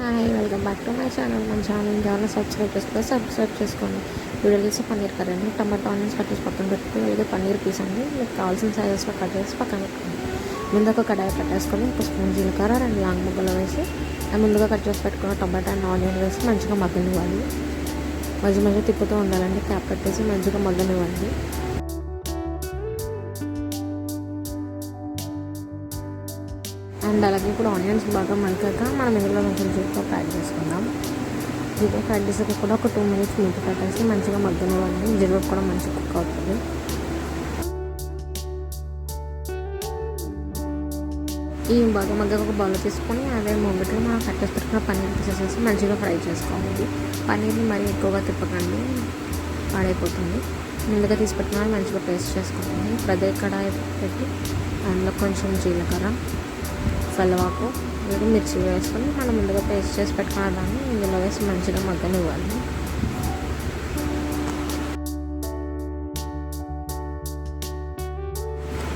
Hi welcome back to my channel. మన channel చాలా subscribe చేసుకోండి. వీడియో తీసి పన్నీర్ కర్రీ అండి. టమాటో ఆనియన్స్ కట్ చేసి పక్కన పెట్టుకుని అలాగే పన్నీర్ పీస్ అండి మీకు కావాల్సిన సైజెస్లో కట్ చేసి పక్కన పెట్టుకోండి. ముందు ఒక కడాయి పెట్టేసుకొని ఒక స్పూన్ జీలకర్ర 2 లాంగ్ ముక్కలు వేసి ముందుగా కట్ చేసి పెట్టుకున్న టమాటో అండ్ ఆనియన్ వేసి మంచిగా మగ్గనివ్వాలి. మధ్య మధ్య తిప్పుతూ ఉండాలండి. క్యాప్ పెట్టేసి మంచిగా మగ్గనివ్వండి. అండ్ అలాగే ఇప్పుడు ఆనియన్స్ బాగా మగ్గాక మనం ఇందులో కొంచెం జీడిపప్పు యాడ్ చేసుకుందాం. జీడిపప్పు యాడ్ చేసాక కూడా ఒక 2 మినిట్స్ మూత పెట్టేసి మంచిగా మగ్గనివ్వండి. జీడిపప్పు కూడా మంచిగా కుక్ అవుతుంది. ఈ బాగా మగ్గాక ఒక బౌల్ తీసుకొని అదే మూమెంట్లో మనం కట్ చేసి పెట్టుకున్న పన్నీర్ తీసేసి మంచిగా ఫ్రై చేసుకోవాలి. పన్నీర్ని మరీ ఎక్కువగా తిప్పకండి, పాడైపోతుంది. ముందుగా తీసి పెట్టుకుని మంచిగా పేస్ట్ చేసుకోవాలి. ఇప్పుడు అదే కడాయి పెట్టి అందులో కొంచెం జీలకర్ర, కల్వాకు, మిర్చి వేసుకొని మనం ముందుగా పేస్ట్ చేసి పెట్టుకున్న దాన్ని ఇందులో వేసి మంచిగా మగ్గనివ్వాలి.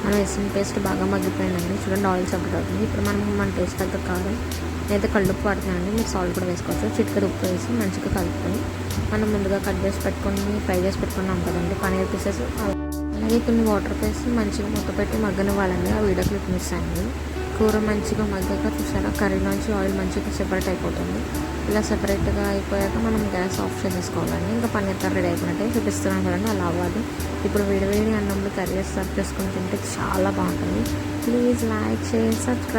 మనం వేసిన పేస్ట్ బాగా మగ్గిపోయిందండి. చూడండి ఆయిల్ సపరేట్ అవుతుంది. ఇప్పుడు మన టేస్ట్ తగ్గ కారం నేనైతే కళ్ళుప్పు పడుతున్నానండి. మీరు సాల్ట్ కూడా వేసుకోవచ్చు. చిటికెడు ఉప్పు వేసి మంచిగా కలుపుకొని మనం ముందుగా కట్ చేసి పెట్టుకొని ఫ్రై చేసి పెట్టుకున్నాం కదండి పన్నీర్ పీసెస్, అలాగే కొన్ని వాటర్ వేసి మంచిగా మూత పెట్టి మగ్గనివ్వాలండి. ఆ వీడియో క్లిప్ మిస్ అయింది. కూర మంచిగా మగ్గాక చూసారా కర్రీలోంచి ఆయిల్ మంచిగా సెపరేట్ అయిపోతుంది. ఇలా సెపరేట్గా అయిపోయాక మనం గ్యాస్ ఆఫ్ చేసేసుకోవాలండి. ఇంకా పన్నీర్ కర్రీ రెడీ అయిపోయినట్టే చూపిస్తున్నాం కదండి, అలా అవ్వాలి. ఇప్పుడు వేడి అన్నంలో కర్రీ సర్వ్ చేసుకొని తింటే చాలా బాగుంటుంది. Please like, share, subscribe.